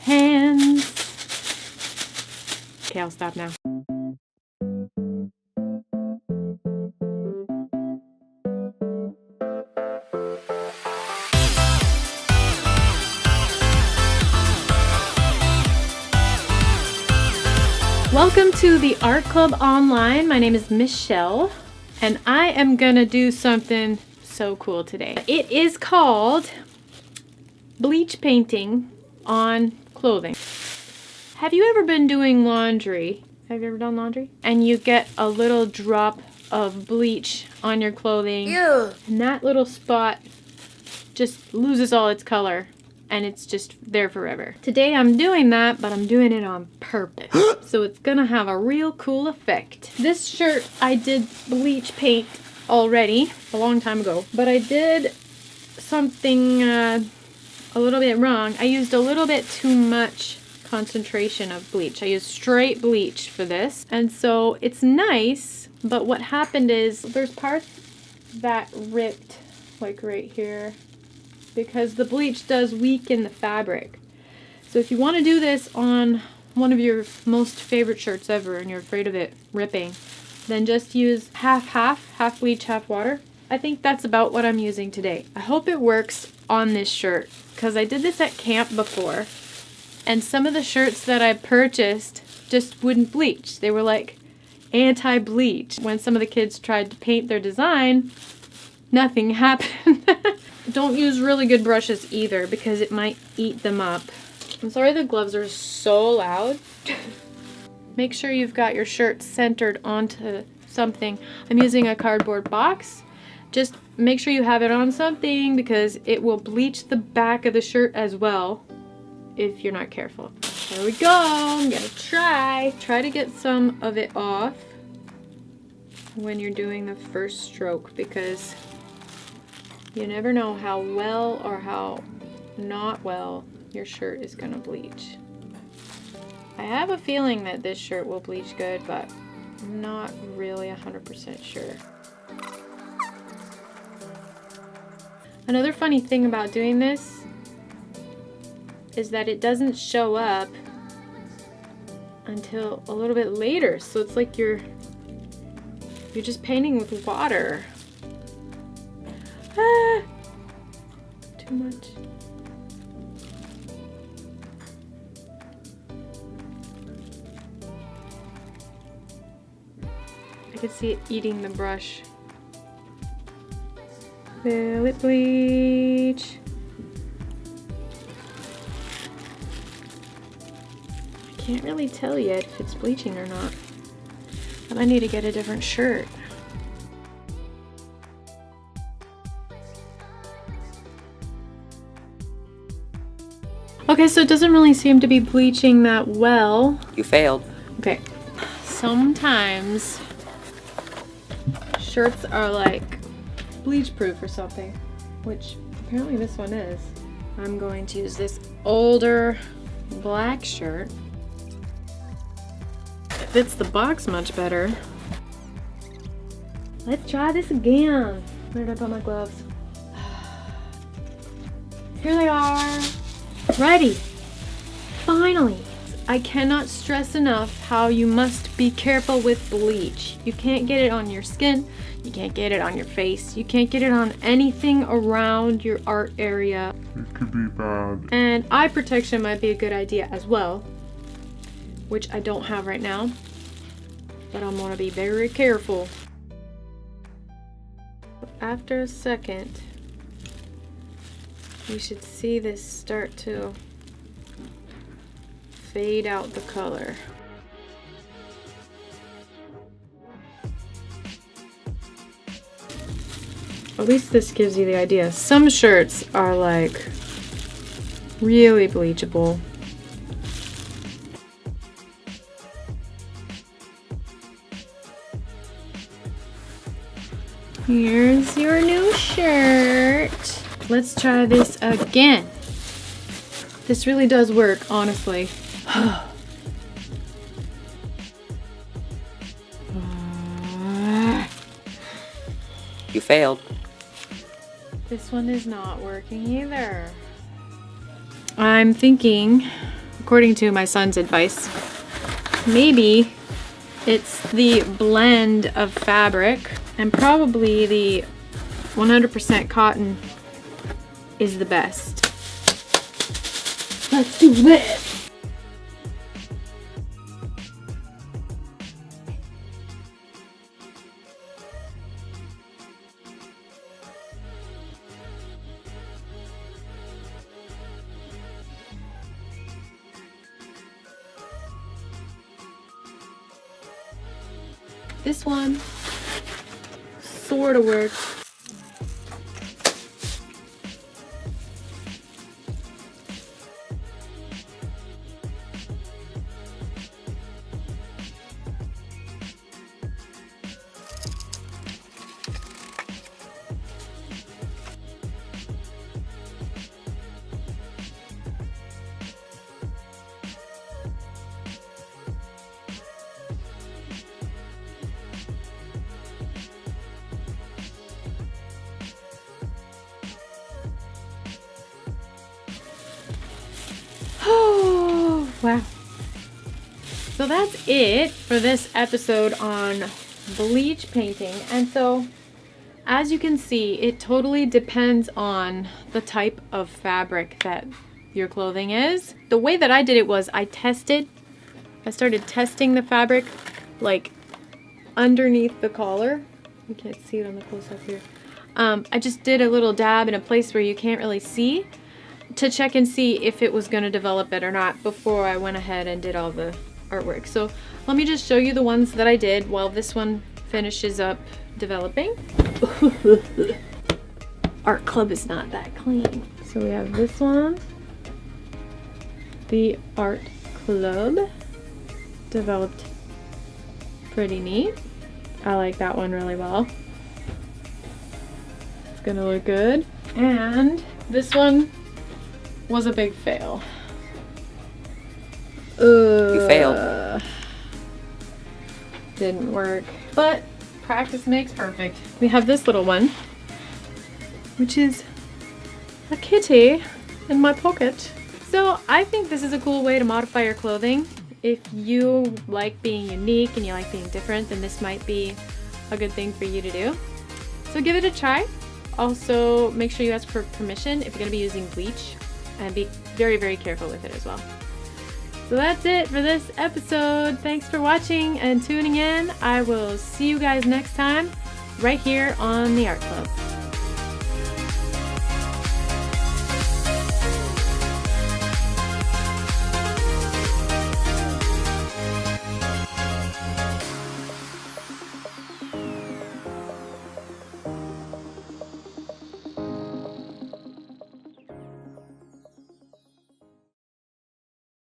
hands. Okay, I'll stop now. Welcome to the Art Club Online. My name is Michelle, and I am gonna do something so cool today. It is called bleach painting on clothing. Have you ever been doing laundry? Have you ever done laundry? And you get a little drop of bleach on your clothing, and that little spot just loses all its color. And it's just there forever. Today I'm doing that, but I'm doing it on purpose. So it's gonna have a real cool effect. This shirt I did bleach paint already a long time ago, but I did something a little bit wrong. I used a little bit too much concentration of bleach. I used straight bleach for this. And so it's nice, but what happened is there's parts that ripped, like right here, because the bleach does weaken the fabric. So if you want to do this on one of your most favorite shirts ever and you're afraid of it ripping, then just use half bleach, half water. I think that's about what I'm using today. I hope it works on this shirt because I did this at camp before, and some of the shirts that I purchased just wouldn't bleach. They were like anti-bleach. When some of the kids tried to paint their design, nothing happened. Don't use really good brushes either because it might eat them up. I'm sorry the gloves are so loud. Make sure you've got your shirt centered onto something. I'm using a cardboard box. Just make sure you have it on something because it will bleach the back of the shirt as well if you're not careful. There we go. I'm gonna try to get some of it off when you're doing the first stroke because you never know how well or how not well your shirt is gonna bleach. I have a feeling that this shirt will bleach good, but I'm not really 100% sure. Another funny thing about doing this is that it doesn't show up until a little bit later. So it's like you're just painting with water. Too much. I can see it eating the brush. Will it bleach? I can't really tell yet if it's bleaching or not. But I need to get a different shirt. Okay, so it doesn't really seem to be bleaching that well. You failed. Okay, sometimes shirts are like bleach proof or something, which apparently this one is. I'm going to use this older black shirt. It fits the box much better. Let's try this again. Where did I put my gloves? Here they are. Ready! Finally! I cannot stress enough how you must be careful with bleach. You can't get it on your skin, you can't get it on your face, you can't get it on anything around your art area. It could be bad. And eye protection might be a good idea as well, which I don't have right now, but I'm gonna be very careful. After a second, you should see this start to fade out the color. At least this gives you the idea. Some shirts are like really bleachable. Here's your new shirt. Let's try this again. This really does work, honestly. You failed. This one is not working either. I'm thinking according to my son's advice, maybe it's the blend of fabric, and probably the 100% cotton is the best. Let's do this. This one sort of works. Oh, wow. So that's it for this episode on bleach painting. And so, as you can see, it totally depends on the type of fabric that your clothing is. The way that I did it was I started testing the fabric like underneath the collar. You can't see it on the close-up here. I just did a little dab in a place where you can't really see, to check and see if it was going to develop it or not before I went ahead and did all the artwork. So let me just show you the ones that I did while this one finishes up developing. Art Club is not that clean. So we have this one, the Art Club, developed pretty neat. I like that one really well. It's gonna look good. And this one was a big fail. You failed. Didn't work. But practice makes perfect. We have this little one, which is a kitty in my pocket. So I think this is a cool way to modify your clothing. If you like being unique and you like being different, then this might be a good thing for you to do. So give it a try. Also, make sure you ask for permission if you're going to be using bleach, and be very, very careful with it as well. So that's it for this episode. Thanks for watching and tuning in. I will see you guys next time right here on the Art Club.